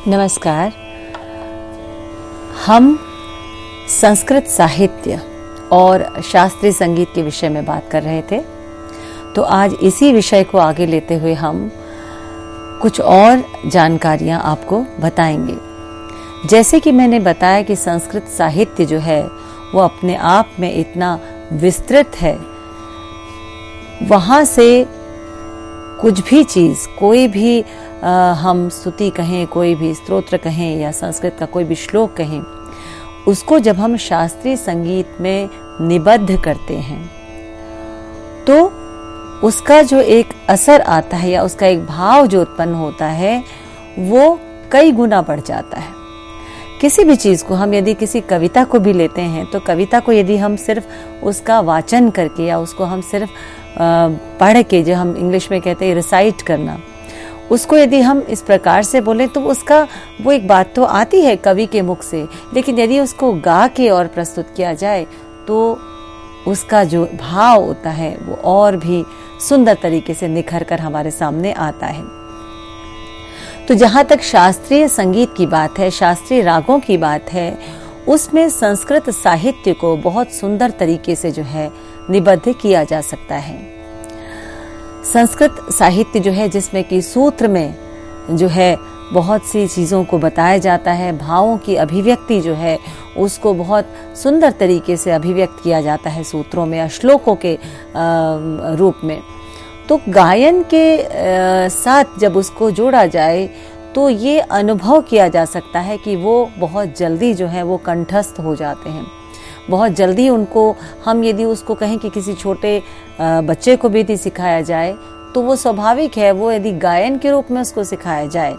नमस्कार। हम संस्कृत साहित्य और शास्त्रीय संगीत के विषय में बात कर रहे थे, तो आज इसी विषय को आगे लेते हुए हम कुछ और जानकारियां आपको बताएंगे। जैसे कि मैंने बताया कि संस्कृत साहित्य जो है वो अपने आप में इतना विस्तृत है, वहां से कुछ भी चीज, कोई भी हम स्तुति कहें, कोई भी स्तोत्र कहें या संस्कृत का कोई भी श्लोक कहें, उसको जब हम शास्त्रीय संगीत में निबद्ध करते हैं तो उसका जो एक असर आता है या उसका एक भाव जो उत्पन्न होता है वो कई गुना बढ़ जाता है। किसी भी चीज को हम यदि किसी कविता को भी लेते हैं तो कविता को यदि हम सिर्फ उसका वाचन करके या उसको हम सिर्फ पढ़ के, जो हम इंग्लिश में कहते हैं रिसाइट करना, उसको यदि हम इस प्रकार से बोलें तो उसका वो एक बात तो आती है कवि के मुख से, लेकिन यदि उसको गा के और प्रस्तुत किया जाए तो उसका जो भाव होता है वो और भी सुंदर तरीके से निखर कर हमारे सामने आता है। तो जहां तक शास्त्रीय संगीत की बात है, शास्त्रीय रागों की बात है, उसमें संस्कृत साहित्य को बहुत सुंदर तरीके से जो है निबद्ध किया जा सकता है। संस्कृत साहित्य जो है जिसमें कि सूत्र में जो है बहुत सी चीजों को बताया जाता है, भावों की अभिव्यक्ति जो है उसको बहुत सुंदर तरीके से अभिव्यक्त किया जाता है सूत्रों में या श्लोकों के रूप में। तो गायन के साथ जब उसको जोड़ा जाए तो ये अनुभव किया जा सकता है कि वो बहुत जल्दी जो है वो कंठस्थ हो जाते हैं। बहुत जल्दी उनको हम यदि उसको कहें कि किसी छोटे बच्चे को भी यदि सिखाया जाए तो वो स्वाभाविक है, वो यदि गायन के रूप में उसको सिखाया जाए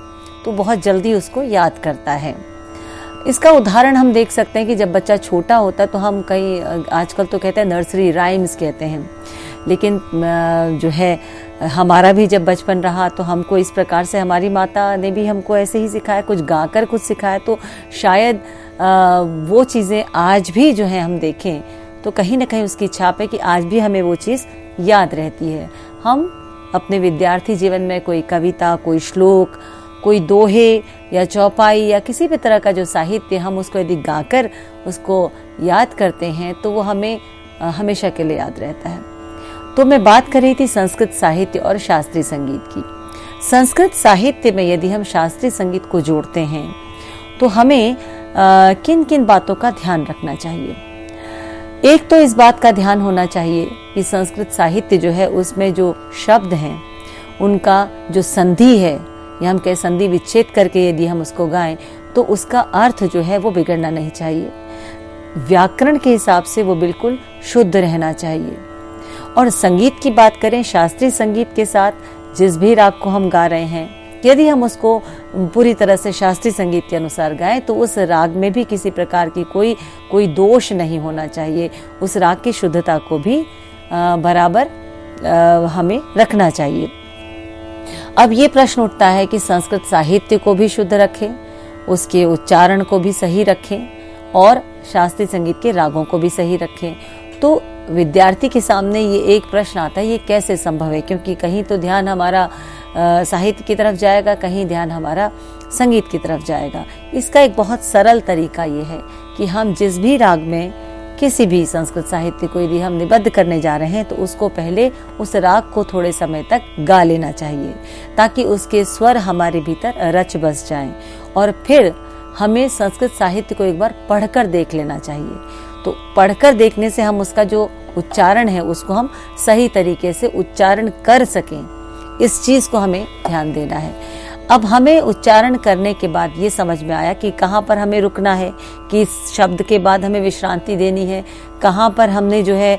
तो बहुत जल्दी उसको याद करता है। इसका उदाहरण हम देख सकते हैं कि जब बच्चा छोटा होता है तो हम कई आजकल तो कहते हैं नर्सरी राइम्स कहते हैं, लेकिन जो है हमारा भी जब बचपन रहा तो हमको इस प्रकार से हमारी माता ने भी हमको ऐसे ही सिखाया, कुछ गाकर कुछ सिखाया। तो शायद वो चीज़ें आज भी जो है हम देखें तो कहीं ना कहीं उसकी छाप है कि आज भी हमें वो चीज़ याद रहती है। हम अपने विद्यार्थी जीवन में कोई कविता, कोई श्लोक, कोई दोहे या चौपाई या किसी भी तरह का जो साहित्य, हम उसको यदि गाकर उसको याद करते हैं तो वो हमें हमेशा के लिए याद रहता है। तो मैं बात कर रही थी संस्कृत साहित्य और शास्त्रीय संगीत की। संस्कृत साहित्य में यदि हम शास्त्रीय संगीत को जोड़ते हैं तो हमें किन किन बातों का ध्यान रखना चाहिए। एक तो इस बात का ध्यान होना चाहिए कि संस्कृत साहित्य जो है उसमें जो शब्द हैं उनका जो संधि है, या हम कहें संधि विच्छेद करके यदि हम उसको गाएं तो उसका अर्थ जो है वो बिगड़ना नहीं चाहिए। व्याकरण के हिसाब से वो बिल्कुल शुद्ध रहना चाहिए। और संगीत की बात करें, शास्त्रीय संगीत के साथ जिस भी राग को हम गा रहे हैं, यदि हम उसको पूरी तरह से शास्त्रीय संगीत के अनुसार गाएं तो उस राग में भी किसी प्रकार की कोई दोष नहीं होना चाहिए। उस राग की शुद्धता को भी बराबर हमें रखना चाहिए। अब ये प्रश्न उठता है कि संस्कृत साहित्य को भी शुद्ध रखें, उसके उच्चारण को भी सही रखें और शास्त्रीय संगीत के रागों को भी सही रखें। तो विद्यार्थी के सामने ये एक प्रश्न आता है, ये कैसे संभव है? क्योंकि कहीं तो ध्यान हमारा साहित्य की तरफ जाएगा, कहीं ध्यान हमारा संगीत की तरफ जाएगा। इसका एक बहुत सरल तरीका ये है कि हम जिस भी राग में किसी भी संस्कृत साहित्य को यदि हम निबद्ध करने जा रहे हैं तो उसको पहले उस राग को थोड़े समय तक गा लेना चाहिए, ताकि उसके स्वर हमारे भीतर रच बस जाएं। और फिर हमें संस्कृत साहित्य को एक बार पढ़कर देख लेना चाहिए। तो पढ़कर देखने से हम उसका जो उच्चारण है उसको हम सही तरीके से उच्चारण कर सकें, इस चीज को हमें ध्यान देना है। अब हमें उच्चारण करने के बाद ये समझ में आया कि कहाँ पर हमें रुकना है, कि इस शब्द के बाद हमें विश्रांति देनी है, कहाँ पर हमने जो है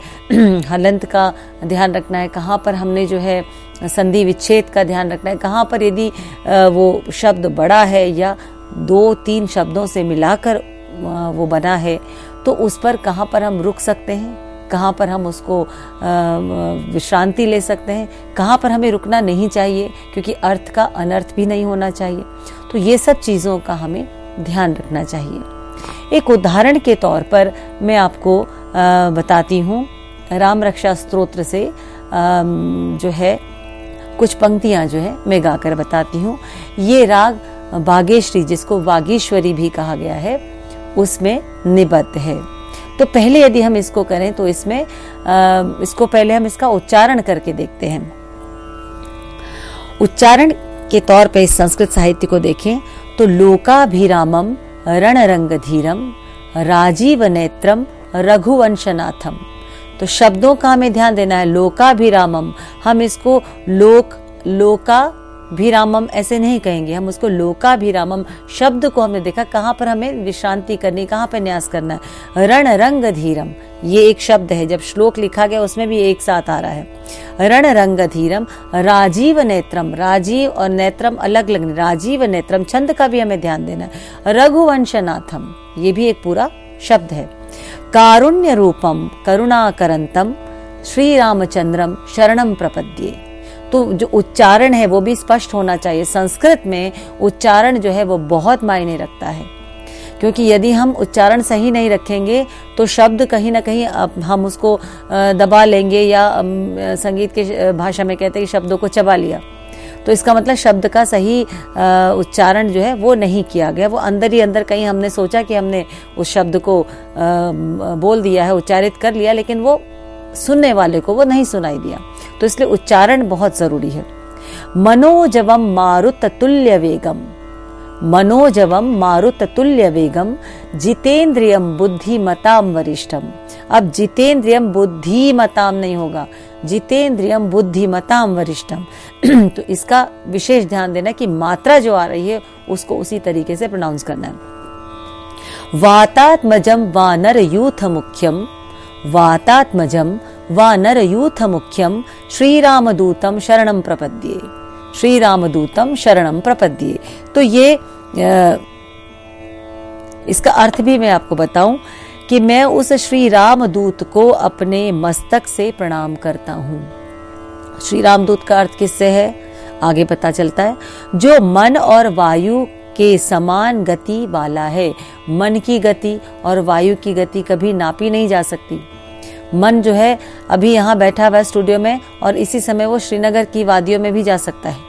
हलंत का ध्यान रखना है, कहाँ पर हमने जो है संधि विच्छेद का ध्यान रखना है, कहाँ पर यदि वो शब्द बड़ा है या 2-3 शब्दों से मिलाकर वो बना है तो उस पर कहाँ पर हम रुक सकते हैं, कहाँ पर हम उसको विश्रांति ले सकते हैं, कहाँ पर हमें रुकना नहीं चाहिए, क्योंकि अर्थ का अनर्थ भी नहीं होना चाहिए। तो ये सब चीज़ों का हमें ध्यान रखना चाहिए। एक उदाहरण के तौर पर मैं आपको बताती हूँ, राम रक्षा स्तोत्र से जो है कुछ पंक्तियां जो है मैं गाकर बताती हूँ। ये राग वागेश्वरी, जिसको वागीश्वरी भी कहा गया है, उसमें निबद्ध है। तो पहले यदि हम इसको करें तो इसमें इसको पहले हम इसका उच्चारण करके देखते हैं। उच्चारण के तौर पे इस संस्कृत साहित्य को देखें तो लोकाभिरामम रणरंगधीरम राजीव नेत्रम रघुवंशनाथम। तो शब्दों का हमें ध्यान देना है। लोकाभिरामम, हम इसको लोकाभिरामम ऐसे नहीं कहेंगे, हम उसको लोकाभिरामम शब्द को हमने देखा कहाँ पर हमें विश्रांति करनी, कहाँ पर न्यास करना है। रणरंगधीरम ये एक शब्द है, जब श्लोक लिखा गया उसमें भी एक साथ आ रहा है। रणरंगधीरम राजीव नेत्रम, राजीव और नेत्रम अलग अलग, राजीव नेत्रम छंद का भी हमें ध्यान देना है। रघुवंशनाथम ये भी एक पूरा शब्द है। कारुण्य रूपम करुणाकरंतम श्री रामचंद्रम शरणम प्रपद्ये। तो जो उच्चारण है वो भी स्पष्ट होना चाहिए। संस्कृत में उच्चारण जो है वो बहुत मायने रखता है, क्योंकि यदि हम उच्चारण सही नहीं रखेंगे तो शब्द कहीं ना कहीं हम उसको दबा लेंगे, या संगीत के भाषा में कहते हैं कि शब्दों को चबा लिया, तो इसका मतलब शब्द का सही उच्चारण जो है वो नहीं किया गया। वो अंदर ही अंदर कहीं हमने सोचा कि हमने उस शब्द को बोल दिया है, उच्चारित कर लिया, लेकिन वो सुनने वाले को वो नहीं सुनाई दिया। तो इसलिए उच्चारण बहुत जरूरी है। मनोजवम मारुत तुल्य वेगम, मनोजवम मारुत तुल्य वेगम जितेंद्रियम बुद्धिमताम वरिष्ठम। अब जितेंद्रियम बुद्धिमताम नहीं होगा, जितेंद्रियम बुद्धिमताम वरिष्ठम। तो इसका विशेष ध्यान देना कि मात्रा जो आ रही है उसको उसी तरीके से प्रोनाउंस करना है। वातात्मजम वानर यूथ मुख्यम, वातात्मजम वानर यूथ मुख्यम श्री रामदूतम शरणम प्रपद्ये, श्री रामदूतम शरणम प्रपद्ये। तो ये इसका अर्थ भी मैं आपको बताऊं कि मैं उस श्री रामदूत को अपने मस्तक से प्रणाम करता हूं। श्री रामदूत का अर्थ किससे है आगे पता चलता है। जो मन और वायु के समान गति वाला है। मन की गति और वायु की गति कभी नापी नहीं जा सकती। मन जो है अभी यहाँ बैठा हुआ है स्टूडियो में, और इसी समय वो श्रीनगर की वादियों में भी जा सकता है।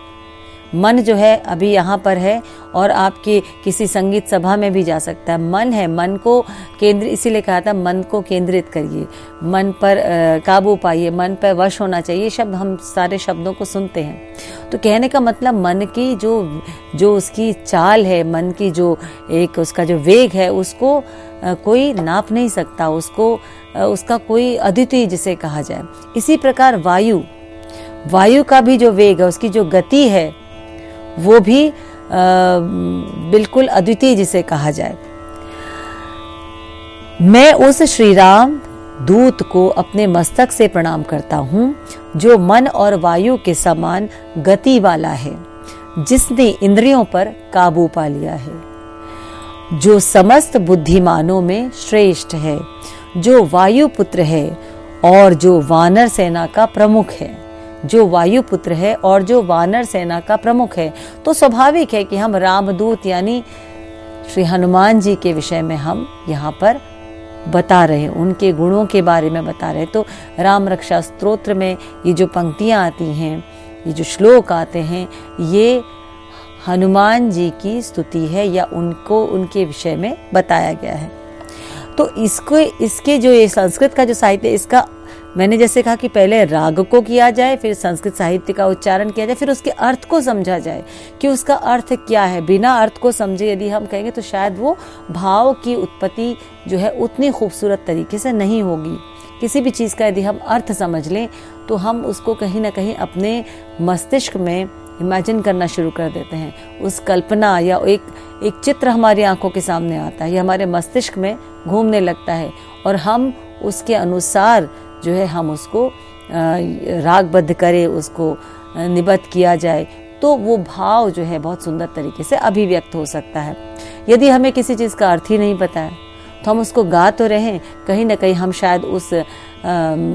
मन जो है अभी यहाँ पर है और आपकी किसी संगीत सभा में भी जा सकता है। मन है, मन को केंद्रित, इसीलिए कहा था मन को केंद्रित करिए, मन पर काबू पाइए, मन पर वश होना चाहिए। शब्द हम सारे शब्दों को सुनते हैं। तो कहने का मतलब मन की जो उसकी चाल है, मन की जो एक उसका जो वेग है, उसको कोई नाप नहीं सकता, उसका कोई अद्वितीय जिसे कहा जाए। इसी प्रकार वायु का भी जो वेग है, उसकी जो गति है, वो भी बिल्कुल अद्वितीय जिसे कहा जाए। मैं उस श्री राम दूत को अपने मस्तक से प्रणाम करता हूं, जो मन और वायु के समान गति वाला है, जिसने इंद्रियों पर काबू पा लिया है, जो समस्त बुद्धिमानों में श्रेष्ठ है, जो वायु पुत्र है और जो वानर सेना का प्रमुख है, जो वायु पुत्र है और जो वानर सेना का प्रमुख है। तो स्वाभाविक है कि हम रामदूत यानी श्री हनुमान जी के विषय में हम यहाँ पर बता रहे हैं, उनके गुणों के बारे में बता रहे हैं। तो राम रक्षा स्तोत्र में ये जो पंक्तियां आती हैं, ये जो श्लोक आते हैं, ये हनुमान जी की स्तुति है या उनको उनके विषय में बताया गया है। तो इसके जो ये संस्कृत का जो साहित्य, इसका मैंने जैसे कहा कि पहले राग को किया जाए, फिर संस्कृत साहित्य का उच्चारण किया जाए, फिर उसके अर्थ को समझा जाए कि उसका अर्थ क्या है। बिना अर्थ को समझे यदि हम कहेंगे तो शायद वो भाव की उत्पत्ति जो है उतनी खूबसूरत तरीके से नहीं होगी। किसी भी चीज़ का यदि हम अर्थ समझ लें तो हम उसको कहीं ना कहीं अपने मस्तिष्क में इमेजिन करना शुरू कर देते हैं। उस कल्पना या एक चित्र हमारी आंखों के सामने आता है, ये हमारे मस्तिष्क में घूमने लगता है और हम उसके अनुसार जो है हम उसको रागबद्ध करें, उसको निबद्ध किया जाए, तो वो भाव जो है बहुत सुंदर तरीके से अभिव्यक्त हो सकता है। यदि हमें किसी चीज़ का अर्थ ही नहीं पता है तो हम उसको गा तो रहे हैं, कहीं ना कहीं हम शायद उस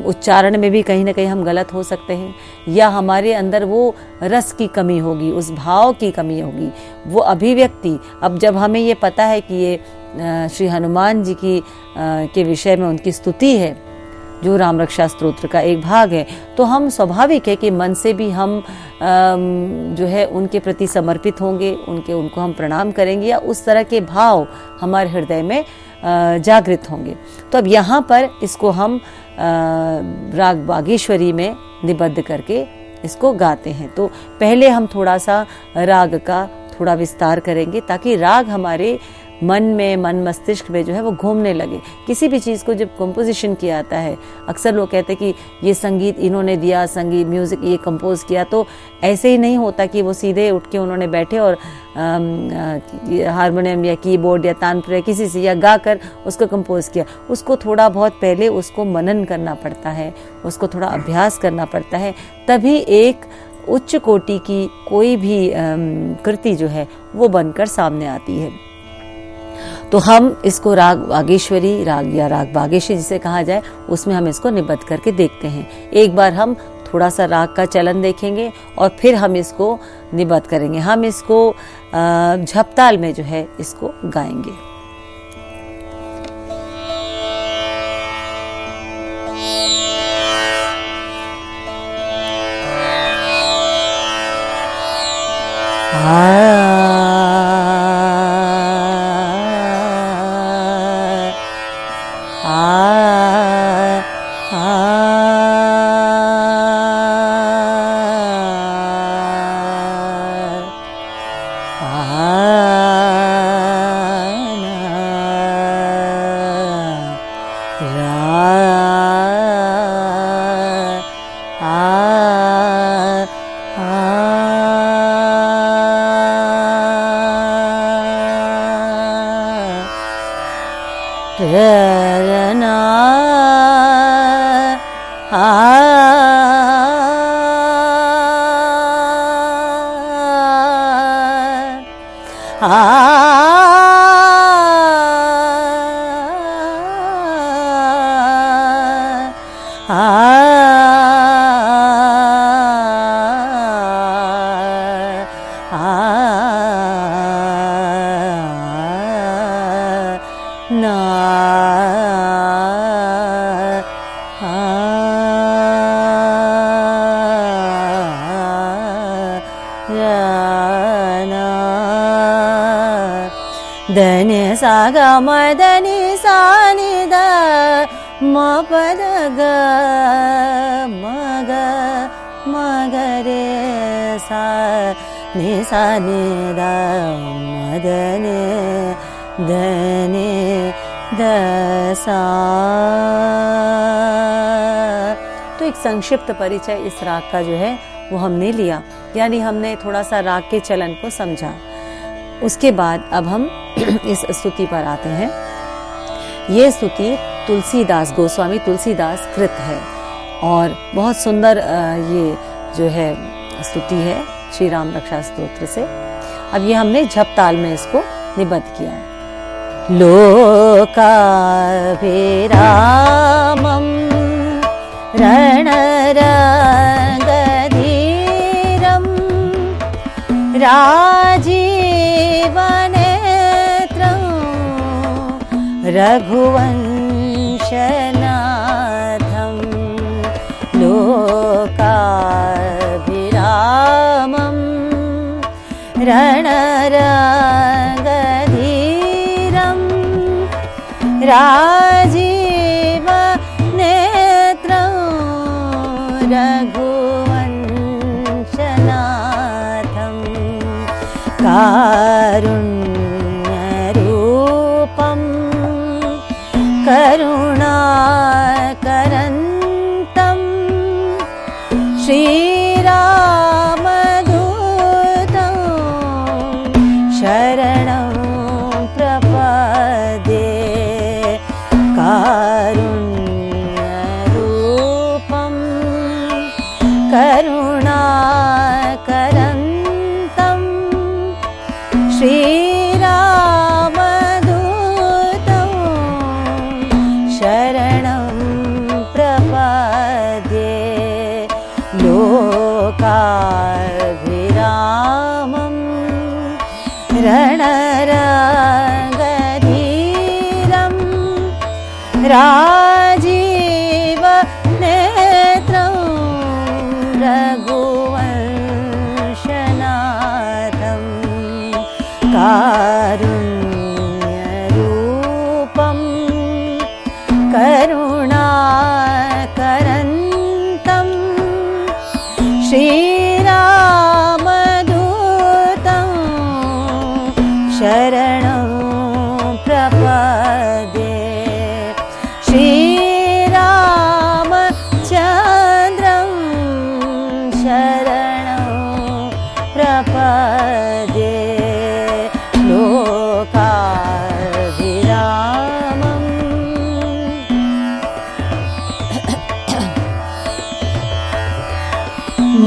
उच्चारण में भी कहीं ना कहीं हम गलत हो सकते हैं, या हमारे अंदर वो रस की कमी होगी, उस भाव की कमी होगी, वो अभिव्यक्ति। अब जब हमें ये पता है कि ये श्री हनुमान जी की के विषय में उनकी स्तुति है, जो राम रक्षा स्तोत्र का एक भाग है। तो हम स्वाभाविक है कि मन से भी हम जो है उनके प्रति समर्पित होंगे, उनको हम प्रणाम करेंगे या उस तरह के भाव हमारे हृदय में जागृत होंगे। तो अब यहाँ पर इसको हम राग बागेश्वरी में निबद्ध करके इसको गाते हैं। तो पहले हम थोड़ा सा राग का थोड़ा विस्तार करेंगे ताकि राग हमारे मन मस्तिष्क में जो है वो घूमने लगे। किसी भी चीज़ को जब कंपोजिशन किया जाता है, अक्सर लोग कहते हैं कि ये संगीत इन्होंने दिया, संगीत म्यूजिक ये कंपोज किया, तो ऐसे ही नहीं होता कि वो सीधे उठ के उन्होंने बैठे और हारमोनियम या कीबोर्ड या तानपुरा किसी से या गा कर उसको कंपोज किया। उसको थोड़ा बहुत पहले उसको मनन करना पड़ता है, उसको थोड़ा अभ्यास करना पड़ता है, तभी एक उच्च कोटि की कोई भी कृति जो है वो बनकर सामने आती है। तो हम इसको राग बागेश्वरी राग या राग बागेश्वरी जिसे कहा जाए उसमें हम इसको निबद्ध करके देखते हैं। एक बार हम थोड़ा सा राग का चलन देखेंगे और फिर हम इसको निबद्ध करेंगे। हम इसको झपताल में जो है इसको गाएंगे। దని సాగ మదని సానిద మపద గ మగ మగరే సా ని సానిద మదని దని दसा। तो एक संक्षिप्त परिचय इस राग का जो है वो हमने लिया, यानी हमने थोड़ा सा राग के चलन को समझा। उसके बाद अब हम इस स्तुति पर आते हैं। ये स्तुति तुलसीदास गोस्वामी तुलसीदास कृत है और बहुत सुंदर ये जो है स्तुति है श्री राम रक्षा स्तोत्र से। अब ये हमने झप ताल में इसको निबद्ध किया है। लोकाभिरामं रणरङ्गधीरं राजीवनेत्रं रघुवंशनाथं लोकाभिरामं रणरङ्गधीरं राजीव नेत्रं रघुवंशनाथं कारुण्यरूपं करुणाकरन्तं श्रीरामदूतं शरणं प्रपद्ये। कारुण्यरूपं करुणाकरन्तं श्रीरामदूतं शरणं प्रपद्ये। लोकाभिरामं रणरङ्गधीरं राजीव करुणाकरन्तं श्रीरामदूतं शरणं प्रपद्ये श्रीरामचन्द्रं शरणं प्रपद्ये लोकाभिरामम्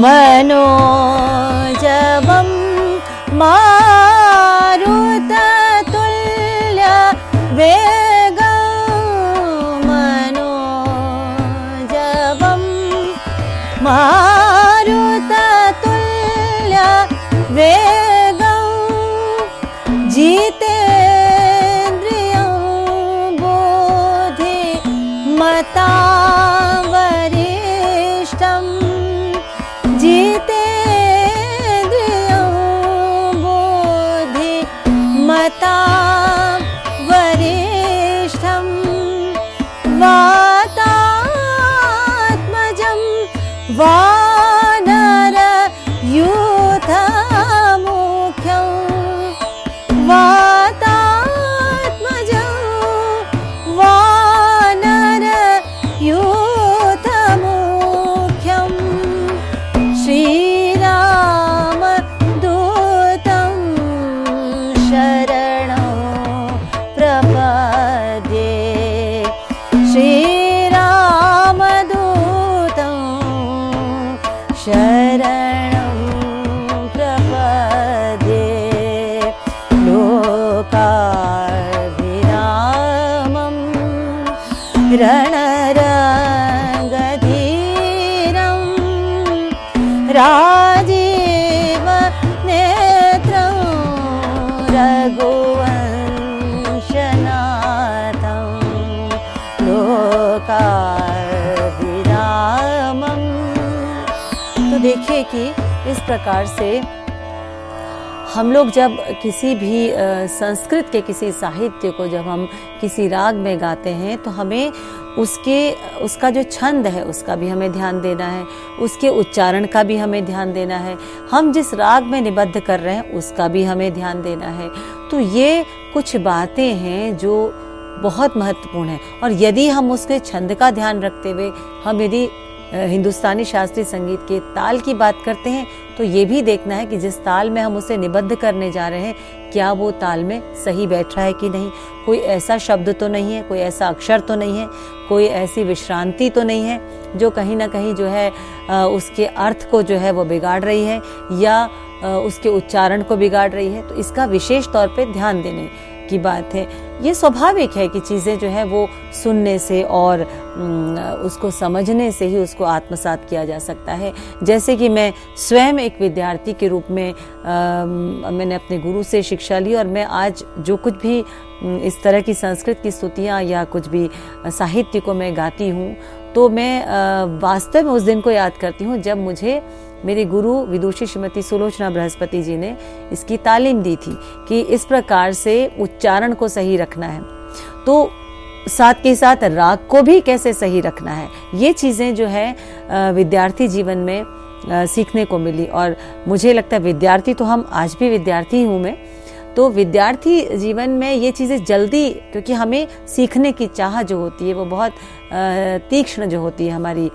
मनोजवं मारुततुल्य वेगं मनोजवं मारुततुल्य वेगं जितेन्द्रियं बुद्धिमतां वरिष्ठं जितेन्द्रियं बुद्धिमतां वरिष्ठं वातात्मजं वानरयूथमुख्यं वातात्मजं वानरयूथमुख्यं श्रीरामदूतं शरणं प्रपद्ये श्रीरामदूतं शरणं प्रपद्ये लोकाभिरामम् रणरङ्गधीरं राजीवनेत्रं रघुवंशनाथं लोकाभिरामम्। तो देखिए कि इस प्रकार से हम लोग जब किसी भी संस्कृत के किसी साहित्य को जब हम किसी राग में गाते हैं तो हमें उसका जो छंद है उसका भी हमें ध्यान देना है, उसके उच्चारण का भी हमें ध्यान देना है, हम जिस राग में निबद्ध कर रहे हैं उसका भी हमें ध्यान देना है। तो ये कुछ बातें हैं जो बहुत महत्वपूर्ण है। और यदि हम उसके छंद का ध्यान रखते हुए हम यदि हिंदुस्तानी शास्त्रीय संगीत के ताल की बात करते हैं तो ये भी देखना है कि जिस ताल में हम उसे निबद्ध करने जा रहे हैं क्या वो ताल में सही बैठ रहा है कि नहीं, कोई ऐसा शब्द तो नहीं है, कोई ऐसा अक्षर तो नहीं है, कोई ऐसी विश्रांति तो नहीं है जो कहीं ना कहीं जो है उसके अर्थ को जो है वो बिगाड़ रही है या उसके उच्चारण को बिगाड़ रही है। तो इसका विशेष तौर पे ध्यान देने की बात है। ये स्वाभाविक है कि चीज़ें जो है वो सुनने से और उसको समझने से ही उसको आत्मसात किया जा सकता है। जैसे कि मैं स्वयं एक विद्यार्थी के रूप में मैंने अपने गुरु से शिक्षा ली और मैं आज जो कुछ भी इस तरह की संस्कृत की स्तुतियाँ या कुछ भी साहित्य को मैं गाती हूँ तो मैं वास्तव में उस दिन को याद करती हूँ जब मुझे मेरे गुरु विदुषी श्रीमती सुलोचना बृहस्पति जी ने इसकी तालीम दी थी कि इस प्रकार से उच्चारण को सही रखना है, तो साथ के साथ राग को भी कैसे सही रखना है। ये चीज़ें जो है विद्यार्थी जीवन में सीखने को मिली। और मुझे लगता है विद्यार्थी तो हम आज भी विद्यार्थी हूँ मैं, तो विद्यार्थी जीवन में ये चीज़ें जल्दी, क्योंकि हमें सीखने की चाह जो होती है वो बहुत तीक्ष्ण जो होती है, हमारी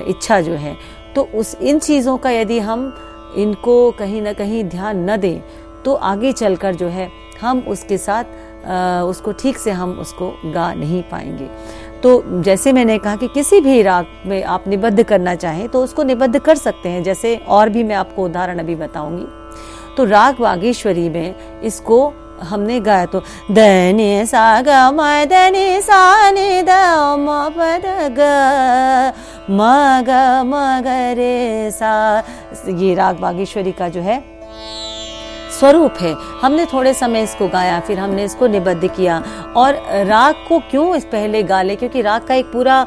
इच्छा जो है, तो इन चीज़ों का यदि हम इनको कहीं ना कहीं ध्यान न दें तो आगे चलकर जो है हम उसके साथ उसको ठीक से हम उसको गा नहीं पाएंगे। तो जैसे मैंने कहा कि किसी भी राग में आप निबद्ध करना चाहें तो उसको निबद्ध कर सकते हैं। जैसे और भी मैं आपको उदाहरण अभी बताऊंगी। तो राग वागीश्वरी में इसको हमने गाया तो धनि सा ग म धनि सा नि द म प द ग म ग म ग रे सा, ये राग वागीश्वरी का जो है स्वरूप है। हमने थोड़े समय इसको गाया, फिर हमने इसको निबद्ध किया। और राग को क्यों इस पहले गा ले, क्योंकि राग का एक पूरा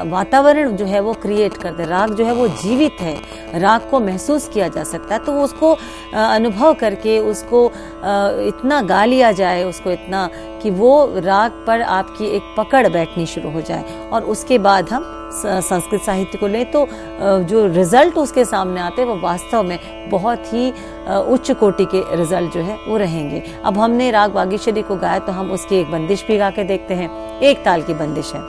वातावरण जो है वो क्रिएट करते हैं। राग जो है वो जीवित है, राग को महसूस किया जा सकता है, तो उसको अनुभव करके उसको इतना गा लिया जाए उसको, इतना कि वो राग पर आपकी एक पकड़ बैठनी शुरू हो जाए, और उसके बाद हम संस्कृत साहित्य को लें तो जो रिजल्ट उसके सामने आते हैं वो वास्तव में बहुत ही उच्च कोटि के रिजल्ट जो है वो रहेंगे। अब हमने राग बागेश्वरी को गाया तो हम उसकी एक बंदिश भी गा के देखते हैं। एक ताल की बंदिश है।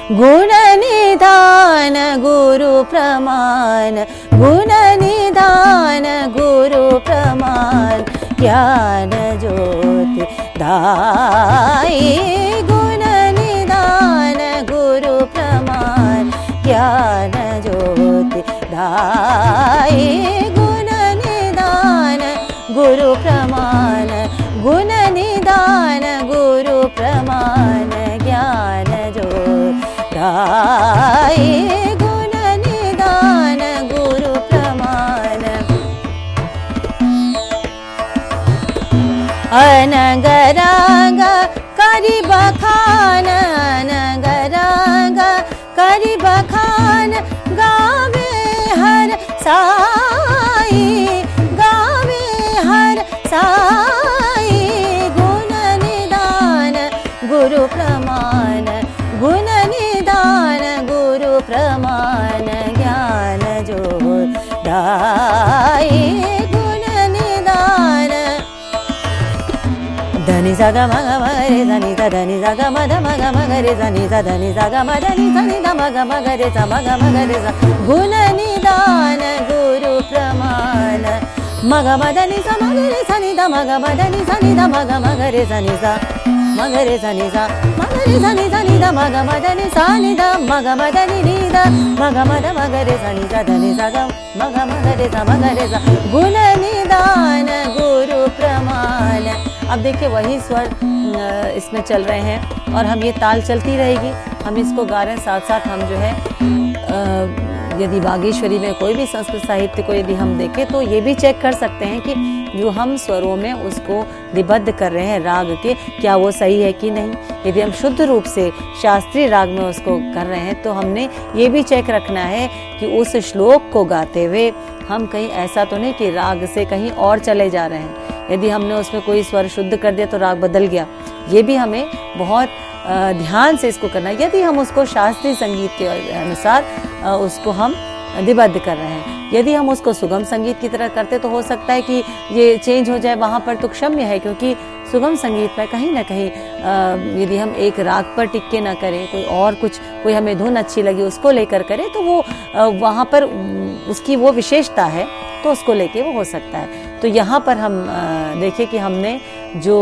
गुण निधान गुरु प्रमाण, गुण निधान गुरु प्रमाण, ज्ञान ज्योति दाई। गुण निधान गुरु प्रमाण, ज्ञान ज्योति दाई। गुण निधान गुरु प्रमाण, गुण निधान गुरु प्रमाण, ज्ञान ज्योति दाई। गुण निधान गुरु प्रमाण। अनंगरांग करि बखान, अनंगरांग करि बखान, गावे हर साई, गावे हर साई। गुण निधान गुरु प्रमाण, गुण निधान गुरु प्रमाण, ज्ञान ज्योति दाई। गुण निधान। धनि सा ग म ग म रे सा नि सा धनि सा ग म ध म ग म ग रे सा नि सा धनि सा ग म ध नि सा नि ध म ग म ग रे सा म ग म ग रे सा। गुण निधान गुरु प्रमाण, म ग म ध नि सा म ग रे सा नि ध म ग म ध नि सा नि ध म ग म ग रे सा नि सा म ग रे सा नि सा म ग रे सा नि सा नि ध म ग म ध नि सा नि ध म ग म ध नि नि ध म ग म ध म ग रे सा नि सा ध नि सा ग म ग म ग रे सा म ग रे सा। गुण निधान गुरु प्रमाण। अब देखिए वही स्वर इसमें चल रहे हैं और हम ये ताल चलती रहेगी, हम इसको गा रहे हैं, साथ साथ हम जो है यदि बागेश्वरी में कोई भी संस्कृत साहित्य को यदि हम देखें तो ये भी चेक कर सकते हैं कि जो हम स्वरों में उसको निबद्ध कर रहे हैं राग के, क्या वो सही है कि नहीं। यदि हम शुद्ध रूप से शास्त्रीय राग में उसको कर रहे हैं तो हमने ये भी चेक रखना है कि उस श्लोक को गाते हुए हम कहीं ऐसा तो नहीं कि राग से कहीं और चले जा रहे हैं। यदि हमने उसमें कोई स्वर शुद्ध कर दिया तो राग बदल गया, ये भी हमें बहुत ध्यान से इसको करना है। यदि हम उसको शास्त्रीय संगीत के अनुसार उसको हम निबद्ध कर रहे हैं, यदि हम उसको सुगम संगीत की तरह करते तो हो सकता है कि ये चेंज हो जाए, वहाँ पर तो क्षम्य है, क्योंकि सुगम संगीत में कहीं ना कहीं यदि हम एक राग पर टिक्के ना करें, कोई और कुछ कोई हमें धुन अच्छी लगी उसको लेकर करें तो वो वहाँ पर उसकी वो विशेषता है तो उसको लेके वो हो सकता है। तो यहाँ पर हम देखें कि हमने जो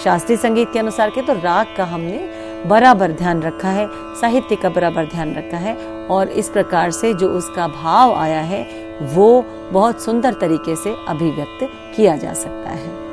शास्त्रीय संगीत के अनुसार के तो राग का हमने बराबर ध्यान रखा है, साहित्य का बराबर ध्यान रखा है, और इस प्रकार से जो उसका भाव आया है वो बहुत सुंदर तरीके से अभिव्यक्त किया जा सकता है।